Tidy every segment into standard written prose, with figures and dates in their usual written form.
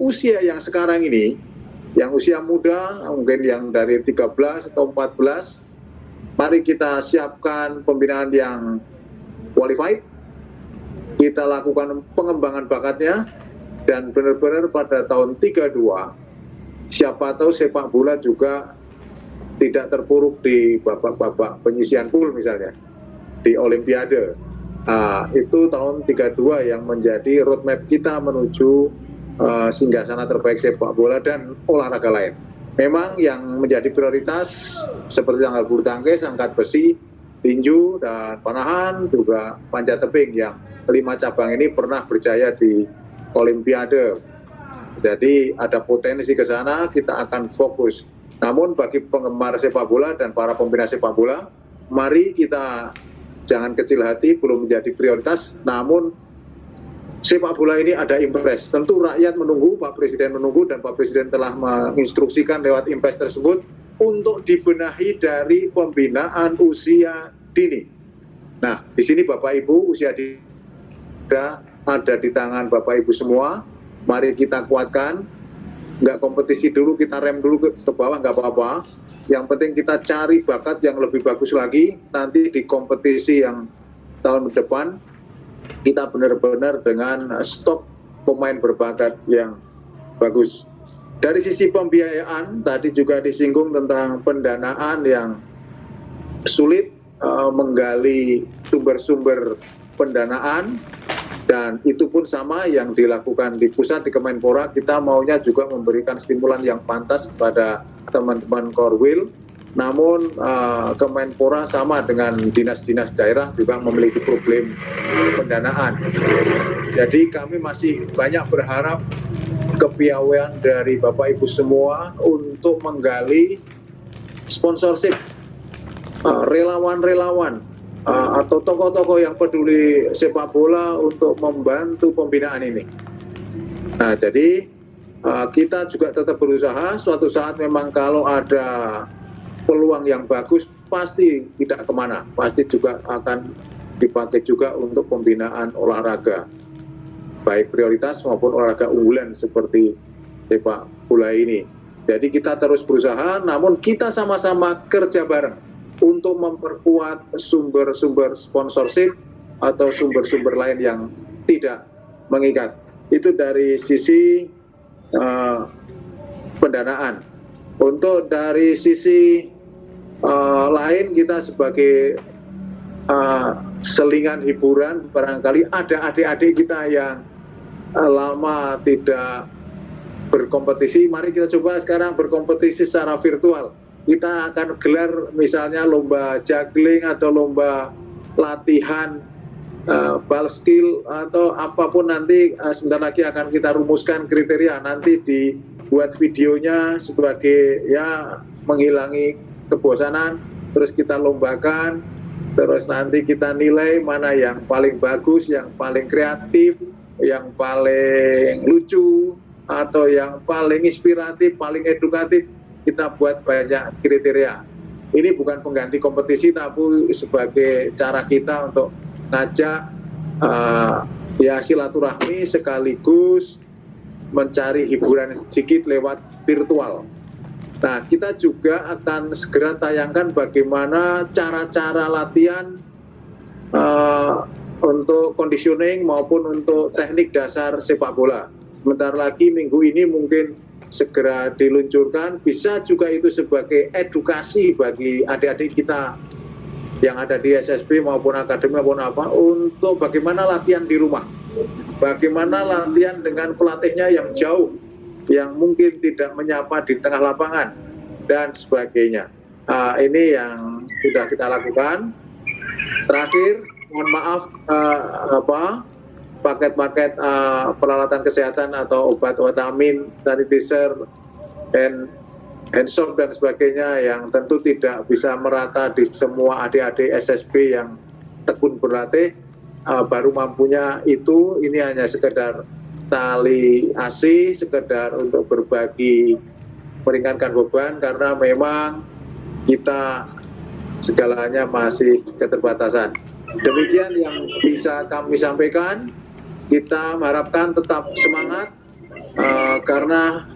usia yang sekarang ini, yang usia muda, mungkin yang dari 13 atau 14, mari kita siapkan pembinaan yang qualified, kita lakukan pengembangan bakatnya, dan benar-benar pada tahun 32, siapa tahu sepak bola juga tidak terpuruk di babak-babak penyisihan pool misalnya, di Olimpiade. Itu tahun 32 yang menjadi roadmap kita menuju singgasana terbaik sepak bola dan olahraga lain. Memang yang menjadi prioritas seperti tanggal bulu tangkis, angkat besi, tinju, dan panahan, juga panjat tebing yang 5 cabang ini pernah berjaya di Olimpiade. Jadi ada potensi ke sana, kita akan fokus. Namun bagi penggemar sepak bola dan para pembina sepak bola, mari kita jangan kecil hati, belum menjadi prioritas, namun sepak bola ini ada impres. Tentu rakyat menunggu, Pak Presiden menunggu, dan Pak Presiden telah menginstruksikan lewat impres tersebut untuk dibenahi dari pembinaan usia dini. Nah, di sini Bapak Ibu, usia dini ada di tangan Bapak Ibu semua. Mari kita kuatkan. Nggak kompetisi dulu, kita rem dulu ke bawah, nggak apa-apa. Yang penting kita cari bakat yang lebih bagus lagi. Nanti di kompetisi yang tahun depan, kita benar-benar dengan stok pemain berbakat yang bagus. Dari sisi pembiayaan, tadi juga disinggung tentang pendanaan yang sulit, menggali sumber-sumber pendanaan, dan itu pun sama yang dilakukan di pusat, di Kemenpora. Kita maunya juga memberikan stimulan yang pantas kepada teman-teman Korwil. Namun Kemenpora sama dengan dinas-dinas daerah juga memiliki problem pendanaan. Jadi kami masih banyak berharap kepiawaian dari Bapak Ibu semua untuk menggali sponsorship, relawan-relawan, atau tokoh-tokoh yang peduli sepak bola untuk membantu pembinaan ini. Nah, jadi kita juga tetap berusaha. Suatu saat memang kalau ada peluang yang bagus, pasti tidak kemana, pasti juga akan dipakai juga untuk pembinaan olahraga, baik prioritas maupun olahraga unggulan seperti sepak bola ini. Jadi kita terus berusaha, namun kita sama-sama kerja bareng untuk memperkuat sumber-sumber sponsorship atau sumber-sumber lain yang tidak mengikat. Itu dari sisi pendanaan. Untuk dari sisi lain, kita sebagai selingan hiburan, barangkali ada adik-adik kita yang lama tidak berkompetisi, mari kita coba sekarang berkompetisi secara virtual. Kita akan gelar misalnya lomba juggling atau lomba latihan ball skill atau apapun nanti. Sebentar lagi akan kita rumuskan kriteria, nanti dibuat videonya sebagai ya menghilangi kebosanan, terus kita lombakan, terus nanti kita nilai mana yang paling bagus, yang paling kreatif, yang paling lucu, atau yang paling inspiratif, paling edukatif. Kita buat banyak kriteria. Ini bukan pengganti kompetisi, tapi sebagai cara kita untuk ngajak ya silaturahmi sekaligus mencari hiburan sedikit lewat virtual. Nah, kita juga akan segera tayangkan bagaimana cara-cara latihan untuk conditioning maupun untuk teknik dasar sepak bola. Sebentar lagi minggu ini mungkin segera diluncurkan, bisa juga itu sebagai edukasi bagi adik-adik kita yang ada di SSB maupun akademi maupun apa, untuk bagaimana latihan di rumah, bagaimana latihan dengan pelatihnya yang jauh, yang mungkin tidak menyapa di tengah lapangan, dan sebagainya. Ini yang sudah kita lakukan. Terakhir, mohon maaf, paket-paket peralatan kesehatan atau obat vitamin, sanitizer, hand soap dan sebagainya yang tentu tidak bisa merata di semua adik-adik SSB yang tekun berlatih, baru mampunya itu. Ini hanya sekedar tali ASI, sekedar untuk berbagi, meringankan beban, karena memang kita segalanya masih keterbatasan. Demikian yang bisa kami sampaikan. Kita mengharapkan tetap semangat, karena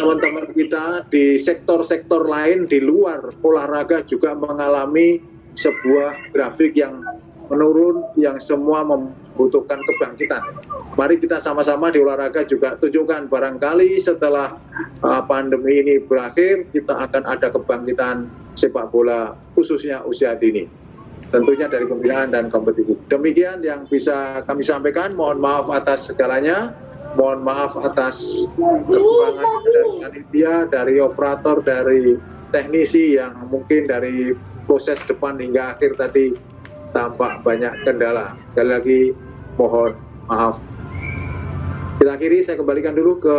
teman-teman kita di sektor-sektor lain di luar olahraga juga mengalami sebuah grafik yang menurun, yang semua membutuhkan kebangkitan. Mari kita sama-sama di olahraga juga tunjukkan, barangkali setelah pandemi ini berakhir, kita akan ada kebangkitan sepak bola khususnya usia dini. Tentunya dari pembinaan dan kompetisi. Demikian yang bisa kami sampaikan. Mohon maaf atas segalanya. Mohon maaf atas kekurangan dari panitia, dari operator, dari teknisi yang mungkin dari proses depan hingga akhir tadi tampak banyak kendala. Sekali lagi mohon maaf. Kita akhiri, saya kembalikan dulu ke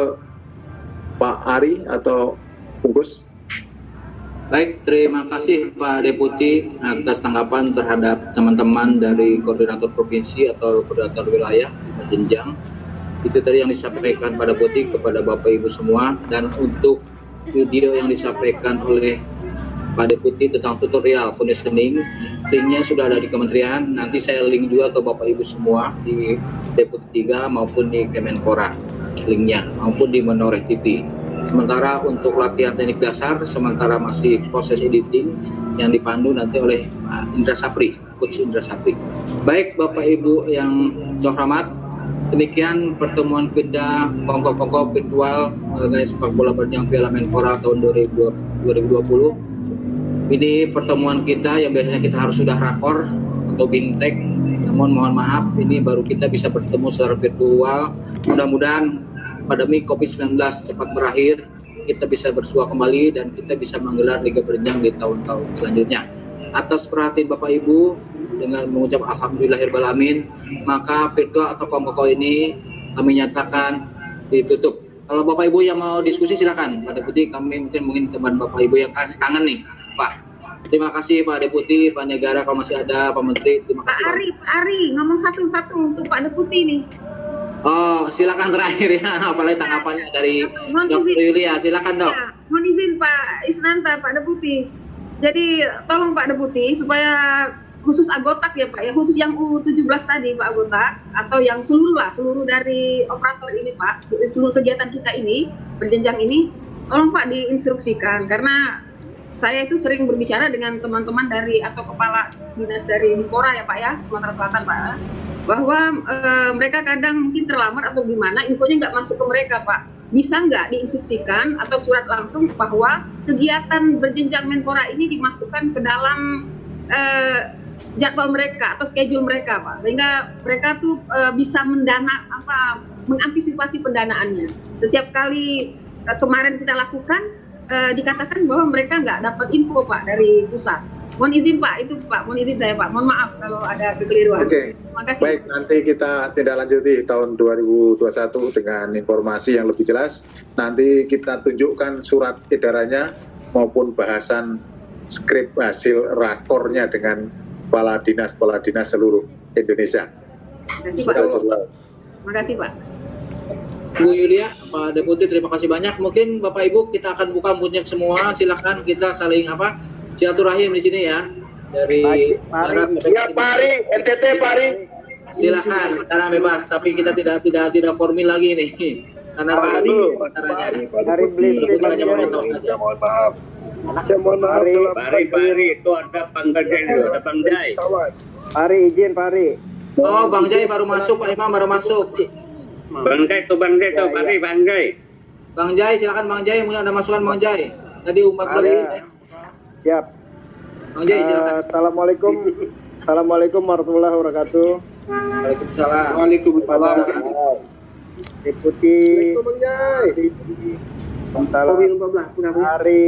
Pak Ari atau Bungkus. Baik, terima kasih Pak Deputi atas tanggapan terhadap teman-teman dari koordinator provinsi atau koordinator wilayah di jenjang. Itu tadi yang disampaikan pada Deputi kepada Bapak Ibu semua, dan untuk video yang disampaikan oleh Pak Deputi tentang tutorial conditioning, linknya sudah ada di kementerian. Nanti saya link juga ke Bapak Ibu semua di Deputi 3 maupun di Kemenpora linknya, maupun di Menoreh TV. Sementara untuk latihan teknik dasar, sementara masih proses editing yang dipandu nanti oleh Indra Sapri, Coach Indra Sapri. Baik Bapak Ibu yang terhormat, demikian pertemuan kita pokok-pokok virtual mengenai sepak bola berjenjang Piala Menpora tahun 2020. Ini pertemuan kita yang biasanya kita harus sudah rakor atau bintek, namun mohon maaf ini baru kita bisa bertemu secara virtual. Mudah-mudahan pandemi COVID-19 cepat berakhir, kita bisa bersua kembali dan kita bisa menggelar Liga Berjenjang di tahun-tahun selanjutnya. Atas perhatian Bapak Ibu, dengan mengucap alhamdulillahirrahmanirrahim, maka virtual atau kompoko ini kami nyatakan ditutup. Kalau Bapak Ibu yang mau diskusi silakan Pak Deputi, kami mungkin teman Bapak Ibu yang kangen nih Pak. Terima kasih Pak Deputi, Pak Negara kalau masih ada, Pak Menteri, terima kasih. Pak Ari, ngomong satu-satu untuk Pak Deputi nih. Oh, silakan terakhir ya, apalagi tanggapannya dari Dr. Yulia, silakan Dok. Ya, mohon izin Pak Isnanta, Pak Deputi. Jadi tolong Pak Deputi supaya khusus agotak ya Pak, ya khusus yang U17 tadi Pak agotak, atau yang seluruh dari operator ini Pak, seluruh kegiatan kita ini berjenjang ini, tolong Pak diinstruksikan, karena saya itu sering berbicara dengan teman-teman dari atau kepala dinas dari Dispora ya Pak ya, Sumatera Selatan Pak, bahwa mereka kadang mungkin terlambat atau gimana, infonya nggak masuk ke mereka Pak. Bisa nggak diinstruksikan atau surat langsung bahwa kegiatan berjenjang Menpora ini dimasukkan ke dalam jadwal mereka atau schedule mereka Pak, sehingga mereka tuh bisa mengantisipasi pendanaannya. Setiap kali kemarin kita lakukan dikatakan bahwa mereka nggak dapat info Pak dari pusat. Mohon izin Pak, itu Pak, mohon izin saya Pak, mohon maaf kalau ada kekeliruan. Oke, terima kasih. Baik, nanti kita tindak lanjuti tahun 2021 dengan informasi yang lebih jelas. Nanti kita tunjukkan surat edarannya maupun bahasan skrip hasil rakornya dengan kepala dinas seluruh Indonesia. Terima kasih Pak. Terima kasih Pak. Bu Yulia, Pak Deputi, terima kasih banyak. Mungkin Bapak Ibu kita akan buka moodnya semua. Silakan kita saling silaturahim di sini ya. Dari barat ya Pak Ari, NTT Pak Ari. Silakan, karena bebas. Tapi kita tidak formal lagi nih. Karena sudah acaranya. Hari beli mohon maaf. Saya mohon maaf. Pak Ari itu ada Bang Jai. Pak Ari izin Pak Ari. Oh, Bang Jai baru masuk, Pak Imam baru masuk. Bang Jai, Bang Jai. Bang Jai, silakan Bang Jai, mungkin ada masukan Bang Jai. Tadi umat lagi. Siap. Bang Jai, silakan. Assalamualaikum warahmatullahi wabarakatuh. Waalaikumsalam. Waalaikumsalam. Deputi. Bang Jai. Hari